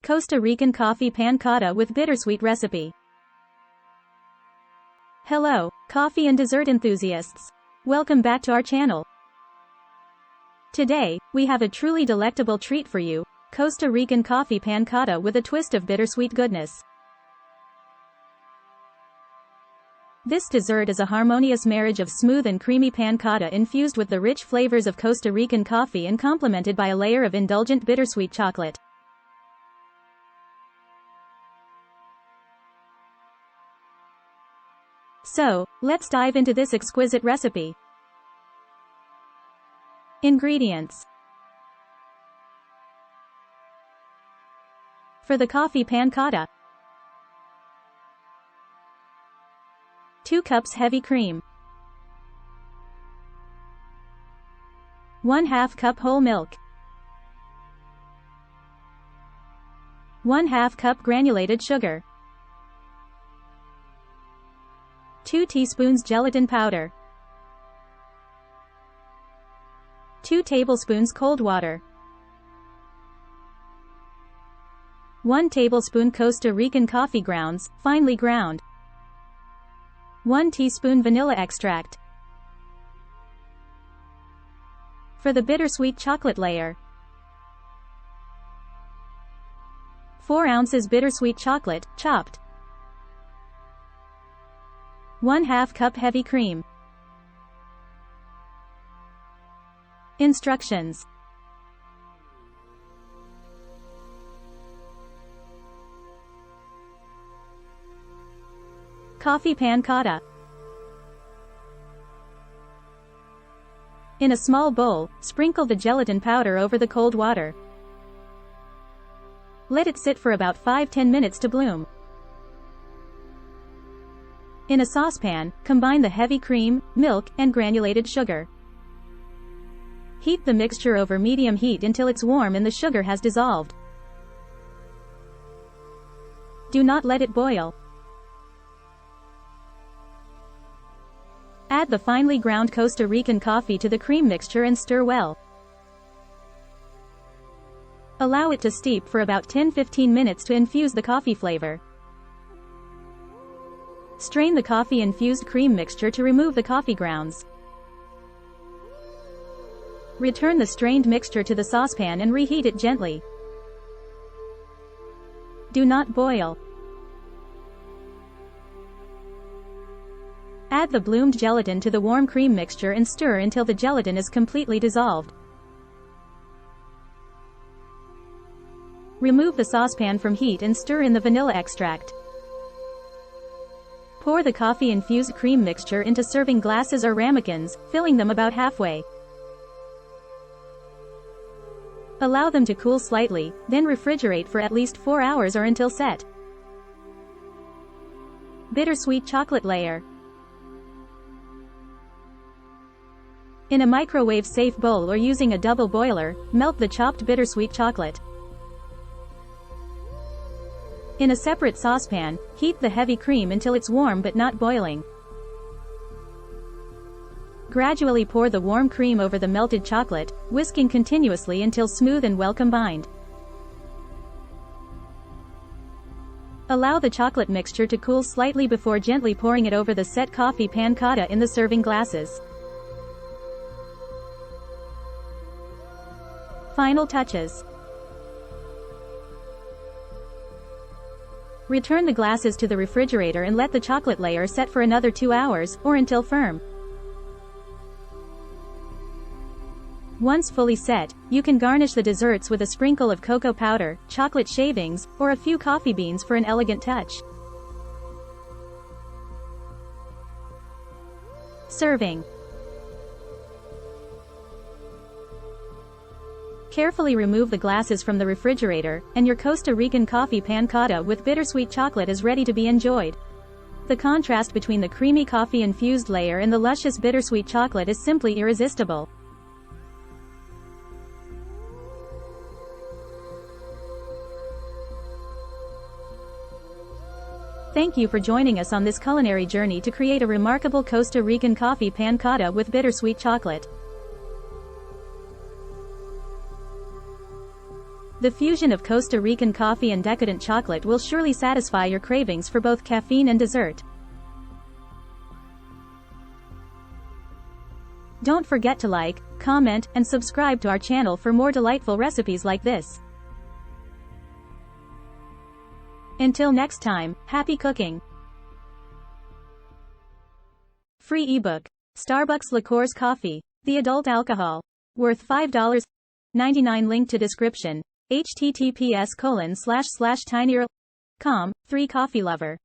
Costa Rican coffee Panne Cotta with bittersweet recipe. Hello, coffee and dessert enthusiasts. Welcome back to our channel. Today, we have a truly delectable treat for you, Costa Rican coffee Panne Cotta with a twist of bittersweet goodness. This dessert is a harmonious marriage of smooth and creamy Panne Cotta infused with the rich flavors of Costa Rican coffee and complemented by a layer of indulgent bittersweet chocolate. So, let's dive into this exquisite recipe. Ingredients. For the coffee Panne Cotta: 2 cups heavy cream, 1/2 cup whole milk, 1/2 cup granulated sugar, 2 teaspoons gelatin powder, 2 tablespoons cold water, 1 tablespoon Costa Rican coffee grounds, finely ground, 1 teaspoon vanilla extract. For the bittersweet chocolate layer: 4 ounces bittersweet chocolate, chopped, 1/2 cup heavy cream. Instructions. Coffee Panne Cotta. In a small bowl, sprinkle the gelatin powder over the cold water. Let it sit for about 5–10 minutes to bloom. In a saucepan, combine the heavy cream, milk, and granulated sugar. Heat the mixture over medium heat until it's warm and the sugar has dissolved. Do not let it boil. Add the finely ground Costa Rican coffee to the cream mixture and stir well. Allow it to steep for about 10–15 minutes to infuse the coffee flavor. Strain the coffee-infused cream mixture to remove the coffee grounds. Return the strained mixture to the saucepan and reheat it gently. Do not boil. Add the bloomed gelatin to the warm cream mixture and stir until the gelatin is completely dissolved. Remove the saucepan from heat and stir in the vanilla extract. Pour the coffee-infused cream mixture into serving glasses or ramekins, filling them about halfway. Allow them to cool slightly, then refrigerate for at least 4 hours or until set. Bittersweet chocolate layer. In a microwave-safe bowl or using a double boiler, melt the chopped bittersweet chocolate. In a separate saucepan, heat the heavy cream until it's warm but not boiling. Gradually pour the warm cream over the melted chocolate, whisking continuously until smooth and well combined. Allow the chocolate mixture to cool slightly before gently pouring it over the set coffee Panne Cotta in the serving glasses. Final touches. Return the glasses to the refrigerator and let the chocolate layer set for another 2 hours, or until firm. Once fully set, you can garnish the desserts with a sprinkle of cocoa powder, chocolate shavings, or a few coffee beans for an elegant touch. Serving. Carefully remove the glasses from the refrigerator, and your Costa Rican coffee Panne Cotta with bittersweet chocolate is ready to be enjoyed. The contrast between the creamy coffee-infused layer and the luscious bittersweet chocolate is simply irresistible. Thank you for joining us on this culinary journey to create a remarkable Costa Rican coffee Panne Cotta with bittersweet chocolate. The fusion of Costa Rican coffee and decadent chocolate will surely satisfy your cravings for both caffeine and dessert. Don't forget to like, comment, and subscribe to our channel for more delightful recipes like this. Until next time, happy cooking! Free ebook. Starbucks Liqueurs Coffee. The adult alcohol. Worth $5.99. Link to description. https://tinyurl.com. 3 Coffee Lover.